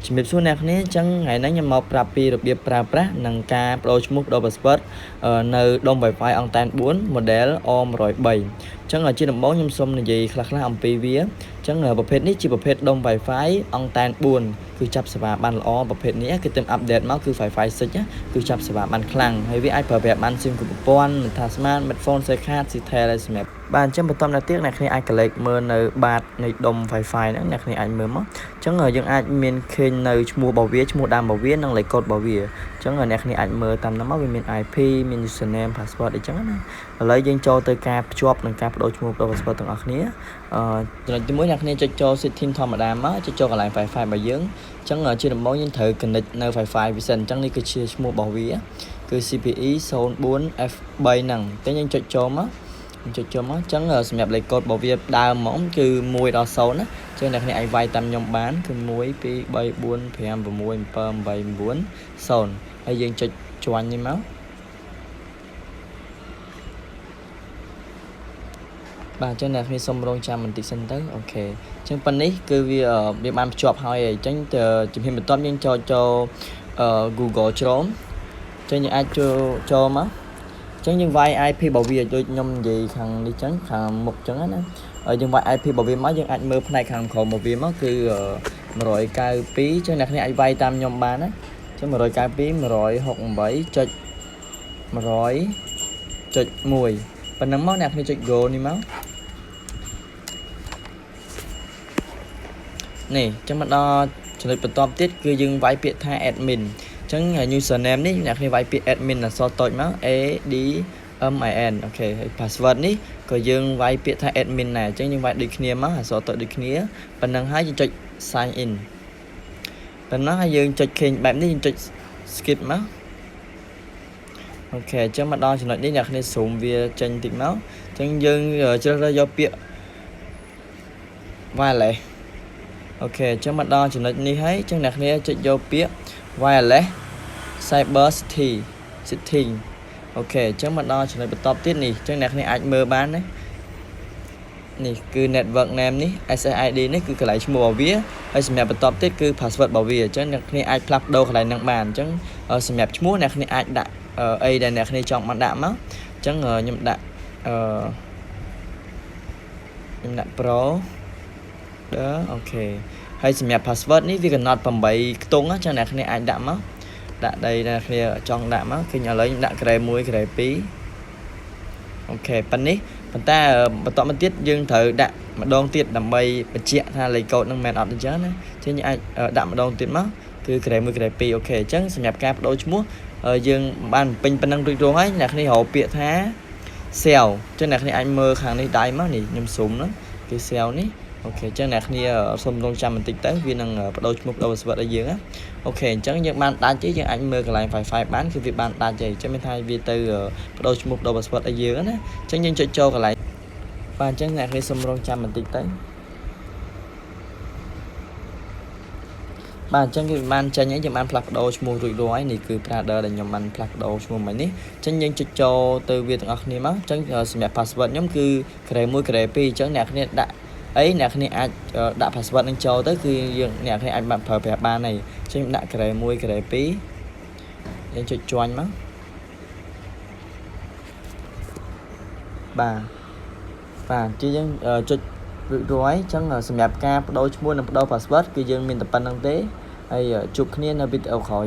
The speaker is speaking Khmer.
ជំរាបសួរអ្នកគ្នាអញ្ចឹងថ្ងៃនេះខ្ញុំមកប្រាប់ពីរបៀបប្រើប្រាស់និងការបដូរឈ្មោះបដូរ password នៅដុំ Wi-Fi អង់តែន4 model O103 អញ្ចឹងជាដំបូងខ្ញុំសូមនិយាយខ្លះៗអំពីវាអញ្ចឹងប្រភេទនេះជាប្រភេទដុំ Wi-Fi អង់តែន4គឺចាប់សេវាបានល្អប្រភេទនេះគឺទើបអាប់ដេតមកគឺ Wi-Fi 6គឺចាប់សេវាបានខ្លាំងហើយវាអាចប្រើប្រាស់បានស៊ីមគ្រប់ប្រព័ន្ធមិនថាស្មាត smartphone សេខាត Citel ហើយសម្រាប់បាទអញ្ចឹងបន្តទៅទៀតអ្នកគ្នាអាចកលេចមើលនៅបាតនៃដុំ Wi-Fi ហ្នឹងអ្នកគ្នាអាចមើលមកអញ្ចឹងយើងអាចមានឃើញនៅឈ្មោះរបស់វាឈ្មោះដើមរបស់វានិងលេខកូដរបស់វាអញ្ចឹងអ្នកគ្នាអាចមើលតាមនោះមកវាមាន IP មាន username password អីចឹងណាឥឡូវយើងចូលទៅការភ្ជាប់និងការបដូរឈ្មោះបដូរ password ទាំងអស់គ្នាចំណុចទី1អ្នកគ្នាចុចចូល setting ធម្មតាមកចុចចូលកន្លែង Wi-Fi របស់យើងអញ្ចឹងជាដំបូងយើងត្រូវ connect នៅ Wi-Fi វាសិនអញ្ចឹងនេះគឺជាឈ្មោះរបស់វាគឺ CPE 04F3 ហ្នឹងតែយើងចុចចូលមកអញ្ចឹងសម្រាប់លេខកូដរបស់វាដើមហ្មងគឺ1ដល់0ណាអញ្ចឹងអ្នកគ្នាអាចវាយតាមខ្ញុំបានគឺ1 2 3 4 5 6 7 8 9 0ហើយយើងចុចជាន់នេះមកបាទអញ្ចឹងអ្នកគ្នាសូមរងចាំបន្តិចសិនទៅអូខេអញ្ចឹងប៉ុណ្នេះគឺវាបានភ្ជាប់ហើយអញ្ចឹងជំហានបន្ទាប់យើងចូល Google Chrome អញ្ចឹងយើងអាចចូលមកអញ្ចឹងយើងវាយ IP របស់វាដូចខ្ញុំនិយាយខាងនេះអញ្ចឹងខាងមុខអញ្ចឹងណាហើយយើងវាយ IP របស់វាមកយើងអាចមើលផ្នែកខាងក្រោមរបស់វាមកគឺ192អញ្ចឹងអ្នកគ្នាអាចវាយតាមខ្ញុំបានណាអញ្ចឹង192 168.100.1ប៉ុណ្ណឹងមកអ្នកគ្នាចុច go នេះមកនេះអញ្ចឹងមកដល់ចំណុចបន្ទាប់ទៀតគឺយើងវាយពាក្យថា admin អញ្ចឹង username នេះអ្នកគ្នាវាយពាក្យ admin អក្សរតូចមក ADMIN អូខេហើយ password នេះក៏យើងវាយពាក្យថា admin ដែរអញ្ចឹងយើងវាយដូចគ្នាមកអក្សរតូចដូចគ្នាប៉ុណ្ណឹងហើយយើងចុច sign in ប៉ុណ្ណឹងហើយយើងចុចឃើញបែបនេះយើងចុច skip មកអូខេអញ្ចឹងមកដល់ចំណុចនេះអ្នកគ្នា zoom វាចេញតិចមកអញ្ចឹងយើងជ្រើសរើសយកពាក្យ wireless អូខេអញ្ចឹងមកដល់ចំណុចនេះហើយអញ្ចឹងអ្នកគ្នាចុចយកពាក្យ wireless cyber setting អូខេអញ្ចឹងមកដល់ចំណុចបន្តទៀតនេះអញ្ចឹងអ្នកគ្នាអាចមើលបានណានេះគឺ network name នេះ SSID នេះគឺកន្លែងឈ្មោះរបស់វាហើយសម្រាប់បន្តទៀតគឺ password របស់វាអញ្ចឹងអ្នកគ្នាអាចផ្លាស់ប្ដូរកន្លែងហ្នឹងបានអញ្ចឹងសម្រាប់ឈ្មោះអ្នកគ្នាអាចដាក់អីដែលអ្នកគ្នាចង់បានដាក់មកអញ្ចឹងខ្ញុំដាក់pro អូខេហើយសម្រាប់ password នេះវាកំណត់8ខ្ទង់អញ្ចឹងអ្នកគ្នាអាចដាក់មកដាក់ដីអ្នកគ្នាចង់ដាក់មកគឺឥឡូវខ្ញុំដាក់ grade 1 grade 2អូខេប៉ុណ្នេះប៉ុន្តែបន្តមកទៀតយើងត្រូវដាក់ម្ដងទៀតដើម្បីបញ្ជាក់ថាលេខកូដនឹងមែនអត់អញ្ចឹងណាចឹងយើងអាចដាក់ម្ដងទៀតមកគឺ grade 1 grade 2អូខេអញ្ចឹងសម្រាប់ការបដូរឈ្មោះយើងបានពេញប៉ុណ្ណឹងរួចរាល់ហើយអ្នកគ្នារកពាក្យថា cell ចឹងអ្នកគ្នាអាចមើលខាងនេះដៃមកនេះខ្ញុំ zoom ហ្នឹងគឺ cell នេះអូខេអញ្ចឹងអ្នកគ្នាសូមរងចាំបន្តិចទៅវានឹងបដូរឈ្មោះបដូរ password ឲ្យយើងណាអូខេអញ្ចឹងយើងបានដាច់ទេយើងអាចមើលកន្លែង Wi-Fi បានគឺវាបានដាច់ទេអញ្ចឹងមានថាវាទៅបដូរឈ្មោះបដូរ password ឲ្យយើងណាអញ្ចឹងយើងចុចចូលកន្លែងបាទអញ្ចឹងអ្នកគ្នាសូមរងចាំបន្តិចទៅបាទអញ្ចឹងគឺបានចេញហើយយើងបានផ្លាស់ប្ដូរឈ្មោះរួចរាល់ហើយនេះគឺ Prada ដែលខ្ញុំបានផ្លាស់ប្ដូរឈ្មោះមិញនេះអញ្ចឹងយើងចុចចូលទៅវាទាំងអស់គ្នាមកអញ្ចឹងសម្រាប់ password ខ្ញុំគឺ grade 1 grade 2អញ្ចឹងអ្នកគ្នាដាក់អីអ្នកគ្នាអាចដាក់ password នឹងចូលទៅគឺយើងអ្នកគ្នាអាចប្រើប្រាស់បានហើយអញ្ចឹងដាក់ grade 1 grade 2យើងចុចជាន់មកបាទជាយើងចុចរួចរាល់ហើយអញ្ចឹងសម្រាប់ការបដូរឈ្មោះនិងបដូរ password គឺយើងមានតែប៉ុណ្្នឹងទេហើយជួបគ្នានៅវីដេអូក្រោយ